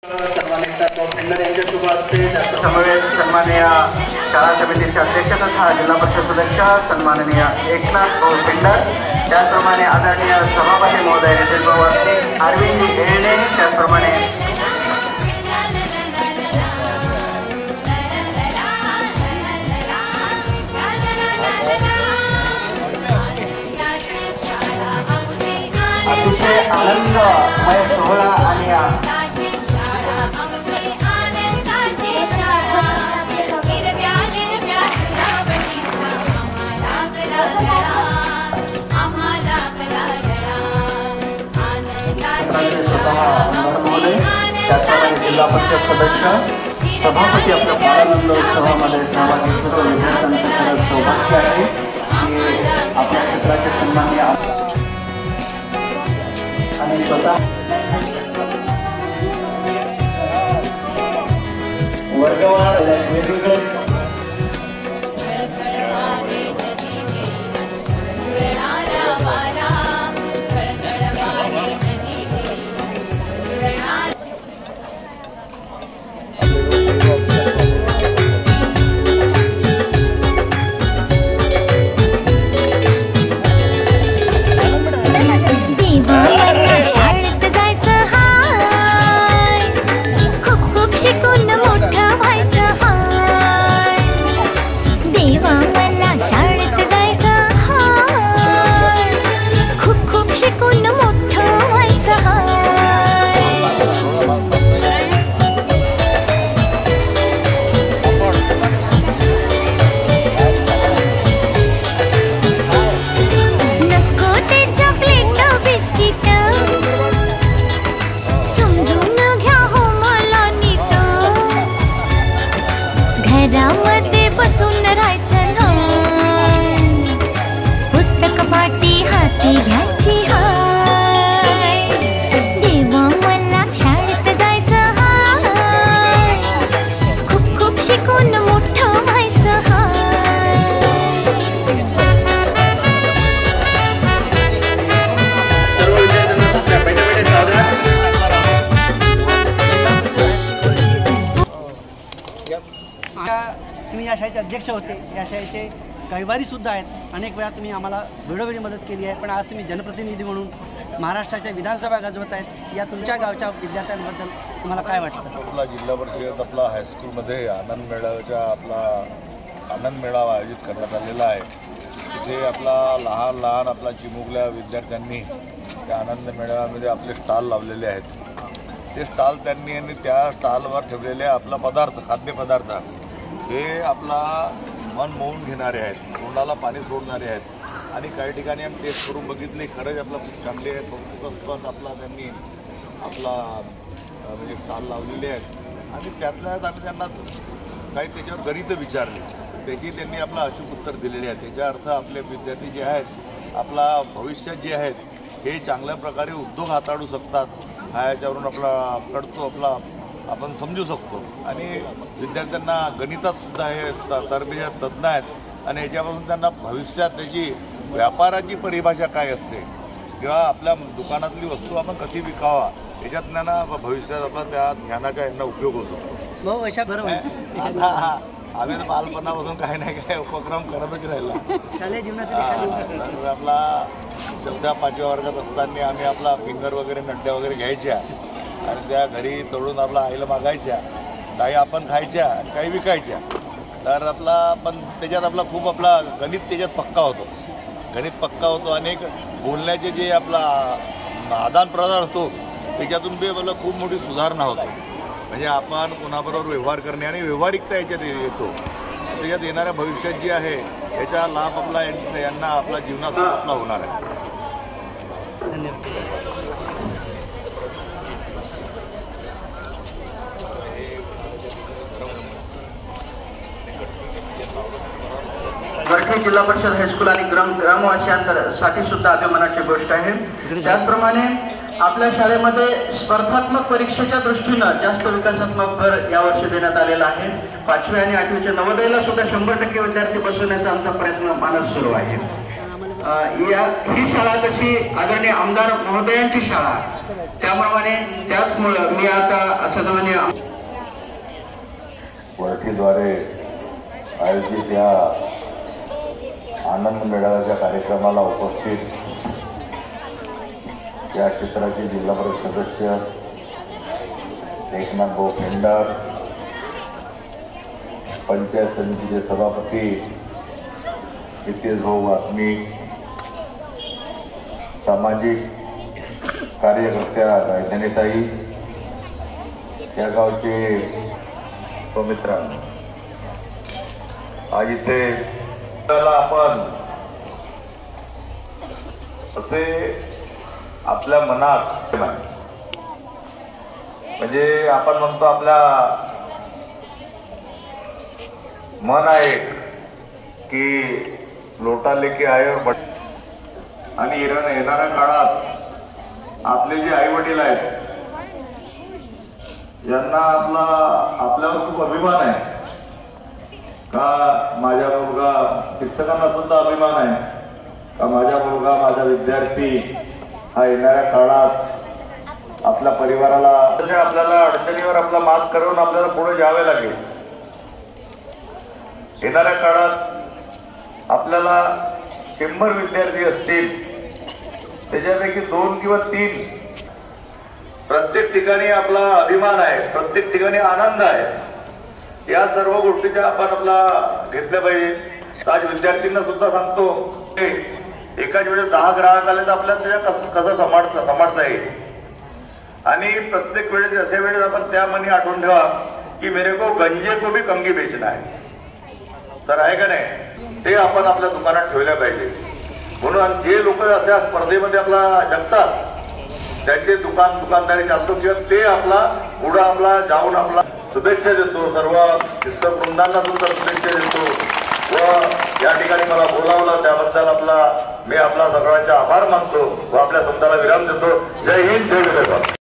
सन्मानित पिंडर यांच्या शुभ हस्ते समवेत सन्माननीय शाळा समितीचे अध्यक्ष तथा जिल्हा परिषद सदस्य सन्माननीय एकनाथ पिंडर, त्याचप्रमाणे आदरणीय सभापती महोदय नितीन भाऊ वास्ते, अरविंद येणे, त्याचप्रमाणे अतिशय आनंदमय सोहळा आणि त्याचप्रमाणे जिल्हा परिषद सदस्य सभापती आपल्या बाळानंद उत्सवामध्ये सहभागी सर्व विद्यार्थ्यांचं सौभाग्य आहे की आपल्या क्षेत्राचे सन्माननीय आणि स्वतः वर्गवार वेगवेगळे घरामध्ये बसून राहायचं नाही, पुस्तक पाटी हाती घ्यायची हाय, देवा मला शाळेत जायचं हाय, खूप खूप शिकून मोठं व्हायचं तुम्ही या शाळेचे अध्यक्ष होते, या शाळेचे कैवारी सुद्धा आहेत. अनेक वेळा तुम्ही आम्हाला वेळोवेळी मदत केली आहे, पण आज तुम्ही जनप्रतिनिधी म्हणून महाराष्ट्राच्या विधानसभा गाजवत आहेत. या तुमच्या गावच्या विद्यार्थ्यांबद्दल तुम्हाला काय वाटतं? आपला जिल्हा परिषद आपला हायस्कूलमध्ये आनंद मेळावा आयोजित करण्यात आलेला आहे. तिथे आपला लहान आपला चिमुकल्या विद्यार्थ्यांनी त्या आनंद मेळाव्यामध्ये आपले स्टॉल लावलेले आहेत. ते स्टॉल त्यांनी आणि त्या स्टॉलवर ठेवलेले आपला खाद्यपदार्थ हे आपला मन मोहून घेणारे आहेत, तोंडाला पाणी सोडणारे आहेत. आणि काही ठिकाणी आम्ही टेस्ट करून बघितले, खरंच आपला खूप चांगले आहेत. कौतुकास्पद आपला त्यांनी म्हणजे स्टॉल लावलेले आहेत. आणि त्यातल्या आम्ही त्यांना काही त्याच्यावर गणितं विचारली, त्याची त्यांनी आपला अचूक उत्तर दिलेले आहे. त्याचा अर्थ आपले विद्यार्थी जे आहेत, आपला भविष्यात जे आहेत हे चांगल्या प्रकारे उद्योग हाताळू शकतात, हा याच्यावरून आपला आपण समजू शकतो. आणि विद्यार्थ्यांना गणितात सुद्धा हे तरबेज तज्ज्ञ आहेत आणि याच्यापासून त्यांना भविष्यात त्याची व्यापाराची परिभाषा काय असते किंवा आपल्या दुकानातली वस्तू आपण कशी विकावा याच्यात त्यांना भविष्यात आपला त्या ज्ञानाचा यांना उपयोग होतो. आता आम्ही बालपणापासून काही नाही काही उपक्रम करतच राहिला. शालेय जीवनात आपला 4-5व्या वर्गात असताना आम्ही आपला फिंगर वगैरे नड्ड्या वगैरे घ्यायच्या आणि त्या घरी तळून आपला आईला मागायच्या, काही आपण खायच्या आणि काही विकायच्या. तर पण त्याच्यात खूप गणित त्याच्यात पक्का होतो आणि बोलण्याचे जे आपला आदान प्रदान होतो त्याच्यातून बी खूप मोठी सुधारणा होते. म्हणजे आपण कोणाबरोबर व्यवहार करणे आणि व्यावहारिकता याच्यात येतो. त्याच्यात येणाऱ्या भविष्यात जे आहे याचा लाभ यांना आपला जीवनात आपला होणार आहे. वरठी जिल्हा परिषद हायस्कूल आणि ग्रामवासियांसाठी सुद्धा अभिमानाची गोष्ट आहे. त्याचप्रमाणे आपल्या शाळेमध्ये स्पर्धात्मक परीक्षेच्या दृष्टीनं जास्त विकासात्मक भर यावर्षी देण्यात आलेला आहे. 5वी आणि 8वीच्या नवोदयला सुद्धा 100% विद्यार्थी बसवण्याचा आमचा प्रयत्न मानस सुरू आहे. ही शाळा कशी आदरणीय आमदार महोदयांची शाळा, त्याप्रमाणे त्याचमुळं मी आता सन्माननीय वरठीद्वारे आयोजित या आनंद मेळाव्याच्या कार्यक्रमाला उपस्थित या क्षेत्राचे जिल्हा परिषद सदस्य एकनाथ भाऊ पेंडर, पंचायत समितीचे सभापती नितेश भाऊ वासनी, सामाजिक कार्यकर्त्या राजधानीताई, या गावचे मित्रांनो, आज इथे आपण असे आपल्या मनात म्हणजे आपण म्हणतो आपल्या मन आहे की लोटा लेके आये आणि येणाऱ्या काळात आपले जे आई वडील आहेत यांना आपल्यावर खूप अभिमान आहे का माझा मुलगा, शिक्षकांना सुद्धा अभिमान आहे का माझा मुलगा, माझा विद्यार्थी हा येणाऱ्या काळात आपल्या परिवाराला आपल्याला अडचणीवर आपला मात करून आपल्याला पुढे जावे लागेल. येणाऱ्या काळात आपल्याला 100 विद्यार्थी असतील त्याच्यापैकी 2 किंवा 3 प्रत्येक ठिकाणी आपला अभिमान आहे, प्रत्येक ठिकाणी आनंद आहे. या सर्व गोष्टीच्या आपण आपला घेतल्या पाहिजे. आज विद्यार्थ्यांना सुद्धा सांगतो एकाच वेळेस 10 ग्राहक आले तर आपल्याला त्याच्या कसं सांभाळता येईल. आणि प्रत्येक वेळेस अशा वेळेस आपण त्या मनी आठवून ठेवा की मेरे को गंजे को भी कंगी बेचना है. तर आहे का नाही, ते आपण आपल्या दुकानात ठेवल्या पाहिजे. म्हणून जे लोक अशा स्पर्धेमध्ये आपला जगतात त्यांचे दुकानदारी चालतो किंवा ते आपला पुढं आपला जाऊन आपला शुभेच्छा देतो. सर्व शिक्षक वृंदांना सुद्धा शुभेच्छा देतो व या ठिकाणी मला बोलावलं त्याबद्दल मी आपला सगळ्यांचे आभार मानतो व आपल्या शब्दाला विराम देतो. जय हिंद, जय विजय.